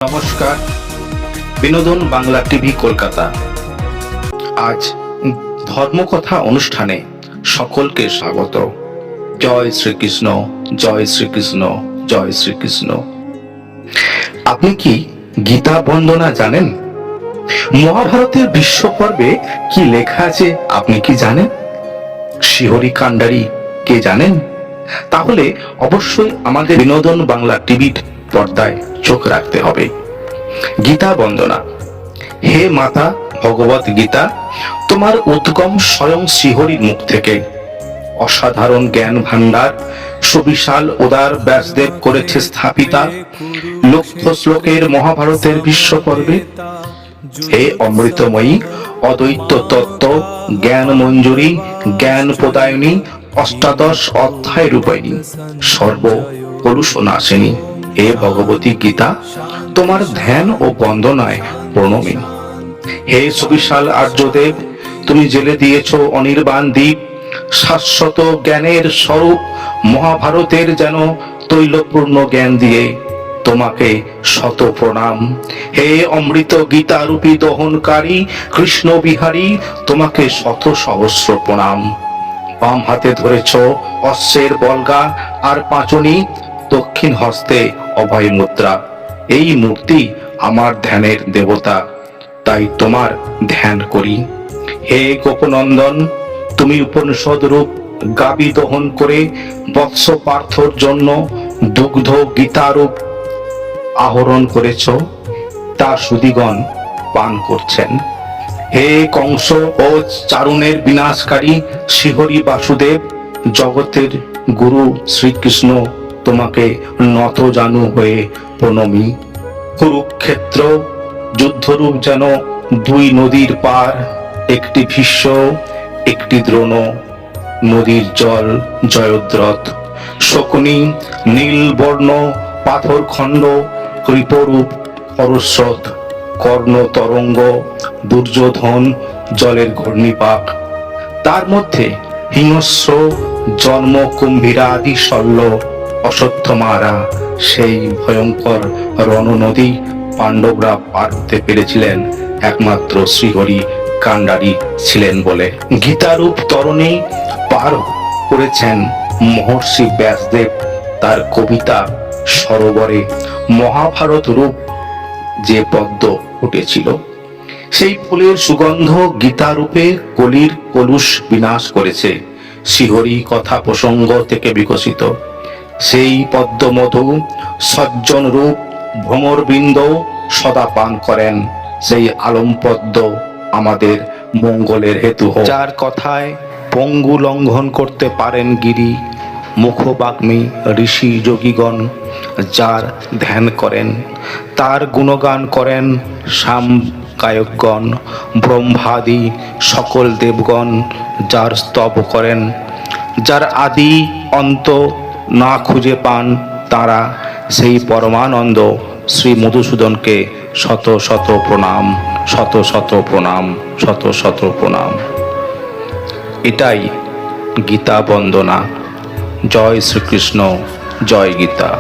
নমস্কার, বিনোদন বাংলা টিভি কলকাতা। আজ ধর্মকথা অনুষ্ঠানে সকলকে স্বাগত। জয় শ্রীকৃষ্ণ, জয় শ্রীকৃষ্ণ, জয় শ্রীকৃষ্ণ। আপনি কি গীতা বন্দনা জানেন? মহাভারতের বিশ্ব পর্বে কি লেখা আছে আপনি কি জানেন? শিহরি কাণ্ডারি কে জানেন? তাহলে অবশ্যই আমাদের বিনোদন বাংলা টিভির পর্দায় চোখ রাখতে হবে। গীতা বন্দনা। হে মাতা ভগবত গীতা, তোমার উদ্গম স্বয়ং শ্রীহরির মুখ থেকে। অসাধারণ জ্ঞান ভান্ডার সুবিশাল উদার ব্যাসদেব করেছে স্থাপিতা লক্ষ শ্লোকের মহাভারতের বিশ্ব পর্বে। হে অমৃতময়ী অদ্বৈত তত্ত্ব জ্ঞান মঞ্জুরি জ্ঞান প্রদায়নী অষ্টাদশ অধ্যায় রূপায়ণী সর্ব কলুষ নাশিনী। হে ভগবতী গীতা, তোমার ধ্যান ও বন্দনায় প্রণমী। হে সুবিশাল আর্যদেব, তুমি জেলে দিয়েছ অনির্বাণ দ্বীপ। শাশ্বত জ্ঞানের স্বরূপ মহাভারতের যেন তৈলপূর্ণ জ্ঞান দিয়ে তোমাকে শত প্রণাম। হে অমৃত গীতা রূপী দহনকারী কৃষ্ণ বিহারী, তোমাকে শত সহস্র প্রণাম। বাম হাতে ধরেছ অশ্বের বলগা আর পাঁচনি, দক্ষিণ হস্তে অভয় মুদ্রা। এই মূর্তি আমার ধ্যানের দেবতা, তাই তোমার ধ্যান করি। হে গোপনন্দন, তুমি উপনিষদ রূপ গাবি দহন করে বৎস পার্থর জন্য দুগ্ধ গীতারূপ আহরণ করেছ, তা সুদীগণ পান করছেন। হে কংস ও চারুণের বিনাশকারী শ্রীহরি বাসুদেব, জগতের গুরু শ্রীকৃষ্ণ, তোমাকে নত জানু হয়ে প্রণমী। কুরুক্ষেত্র যুদ্ধরূপ যেন দুই নদীর পার, একটি ভীষ্ম একটি দ্রোণ। নদীর জল জয়দ্রথ, শকুনি নীলবর্ণ পাথর খণ্ড, কৃপরূপ খরস্রোত, কর্ণ তরঙ্গ দুর্যোধন জলের ঘূর্ণিপাক। তার মধ্যে হিংস্র জন্ম কুম্ভীরাদি শল্য অশ্বত্থমারা, সেই ভয়ঙ্কর রণনদী পাণ্ডবরা পার হতে পেরেছিলেন একমাত্র শ্রীহরি কাণ্ডারি ছিলেন বলে। গীতারূপ তরণী পার করেছেন মহর্ষি ব্যাসদেব তার কবিতা সরোবরে। মহাভারত রূপ যে পদ্ম ফুটেছিল, সেই ফুলের সুগন্ধ গীতারূপে কলির কলুষ বিনাশ করেছে। শ্রীহরি কথা প্রসঙ্গ থেকে বিকশিত সেই পদ্মমধু সজ্জন রূপ ভ্রমরবৃন্দ সদা পান করেন। সেই আলম পদ্ম আমাদের মঙ্গলের হেতু হোক। যার কথায় পঙ্গু লঙ্ঘন করতে পারেন গিরি, মুখবাগ্মী ঋষি যোগীগণ যার ধ্যান করেন, তার গুণগান করেন সাম গায়কগণ। ব্রহ্মাদি সকল দেবগণ যার স্তব করেন, যার আদি অন্ত না খুঁজে পান তারা, সেই পরমানন্দ শ্রী মধুসূদনকে শত শত প্রণাম, শত শত প্রণাম, শত শত প্রণাম। এটাই গীতা বন্দনা। জয় শ্রীকৃষ্ণ, জয় গীতা।